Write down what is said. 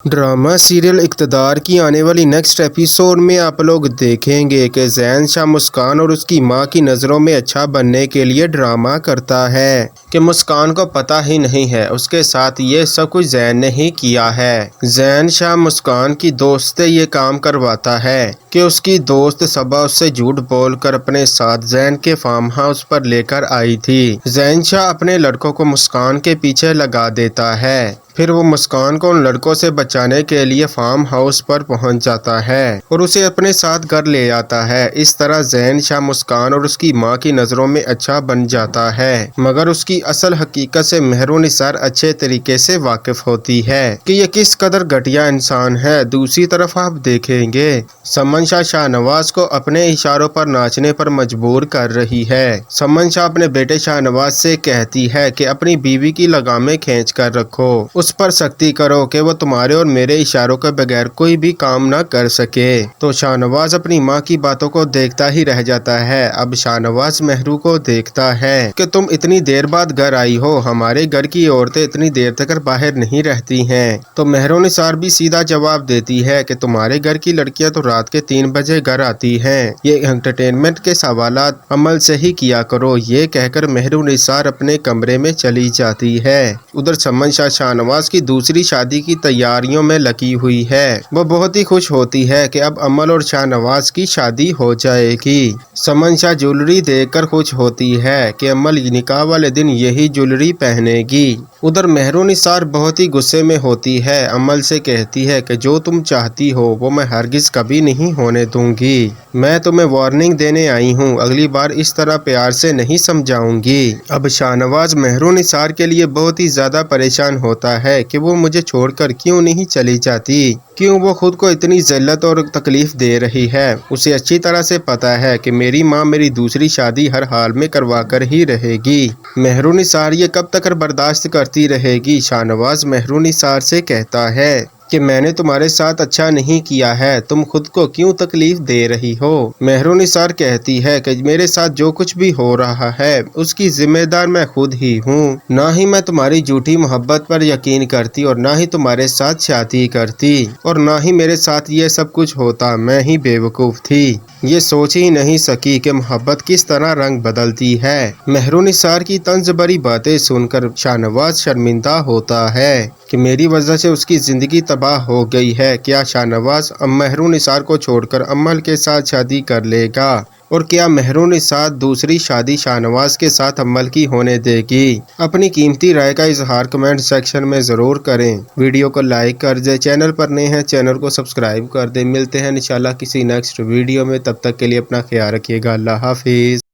Drama serial इक़्तिदार की आने वाली नेक्स्ट एपिसोड में आप लोग देखेंगे कि ज़ैन शाह मुस्कान और उसकी मां की नज़रों में अच्छा बनने के लिए ड्रामा करता है कि मुस्कान को पता ही नहीं है उसके साथ ये सब कुछ ज़ैन ने ही किया है। ज़ैन शाह मुस्कान की दोस्त से ये काम करवाता है कि उसकी दोस्त सबा उससे झूठ बोलकर अपने साथ ज़ैन के फार्म हाउस पर लेकर आई थी। ज़ैन शाह अपने लड़कों को मुस्कान के पीछे लगा देता है। फिर वो मुस्कान को उन लड़कों से बचाने के लिए फार्म हाउस पर पहुंच जाता है और उसे अपने साथ घर ले आता है। इस तरह ज़ैन शाह मुस्कान और उसकी मां की नज़रों में अच्छा बन जाता है, मगर उसकी असल हकीकत से मेहरुनिसार अच्छे तरीके से वाकिफ होती है कि ये किस कदर घटिया इंसान है। दूसरी तरफ आप देखेंगे समन शाह शाहनवाज को अपने इशारों पर नाचने पर मजबूर कर रही है। समन शाह अपने बेटे शाहनवाज से कहती है कि अपनी बीवी की लगामें खींच कर रखो, उस पर सख्ती करो कि वो तुम्हारे और मेरे इशारों के बगैर कोई भी काम न कर सके। तो शाहनवाज अपनी माँ की बातों को देखता ही रह जाता है। अब शाहनवाज मेहरू को देखता है कि तुम इतनी देर बाद घर आई हो, हमारे घर की औरतें इतनी देर तक बाहर नहीं रहती हैं। तो मेहरुनिसार भी सीधा जवाब देती है कि तुम्हारे घर की लड़कियां तो रात के 3 बजे घर आती हैं, ये एंटरटेनमेंट के सवालात अमल से ही किया करो। ये कहकर मेहरुनिसार अपने कमरे में चली जाती है। उधर समन शाह शाहनवाज की दूसरी शादी की तैयारियों में लगी हुई है। वो बहुत ही खुश होती है कि अब अमल और शाहनवाज की शादी हो जाएगी। समन शाह ज्वेलरी देखकर खुश होती है कि अमल निकाह वाले दिन यही ज्वेलरी पहनेगी। उधर मेहरुनिसार बहुत ही गुस्से में होती है। अमल से कहती है कि जो तुम चाहती हो वो मैं हरगिज कभी नहीं होने दूंगी। मैं तुम्हें वार्निंग देने आई हूँ, अगली बार इस तरह प्यार से नहीं समझाऊंगी। अब शाहनवाज मेहरुनिसार के लिए बहुत ही ज्यादा परेशान होता है कि वो मुझे छोड़कर क्यों नहीं चली जाती, क्यों वो खुद को इतनी जिल्लत और तकलीफ दे रही है। उसे अच्छी तरह से पता है कि मेरी माँ मेरी दूसरी शादी हर हाल में करवा कर ही रहेगी। मेहरुनिसार ये कब तक बर्दाश्त करती रहेगी। शाहनवाज मेहरुनिसार से कहता है कि मैंने तुम्हारे साथ अच्छा नहीं किया है, तुम खुद को क्यों तकलीफ दे रही हो। मेहरुनिसार कहती है कि मेरे साथ जो कुछ भी हो रहा है उसकी जिम्मेदार मैं खुद ही हूँ। ना ही मैं तुम्हारी झूठी मोहब्बत पर यकीन करती और ना ही तुम्हारे साथ शादी करती और ना ही मेरे साथ ये सब कुछ होता। मैं ही बेवकूफ़ थी, ये सोच ही नहीं सकी कि मोहब्बत किस तरह रंग बदलती है। मेहरुनिसार की तंज भरी बातें सुनकर शाहनवाज शर्मिंदा होता है कि मेरी वजह से उसकी जिंदगी तबाह हो गई है। क्या शाहनवाज मेहरुनिसार को छोड़कर अमल के साथ शादी कर लेगा और क्या मेहरुनिसार दूसरी शादी शाहनवाज के साथ अमल की होने देगी। अपनी कीमती राय का इजहार कमेंट सेक्शन में ज़रूर करें। वीडियो को लाइक कर दे, चैनल पर नए हैं चैनल को सब्सक्राइब कर दे। मिलते हैं इंशाल्लाह किसी नेक्स्ट वीडियो में, तब तक के लिए अपना ख्याल रखिएगा। अल्लाह हाफिज़।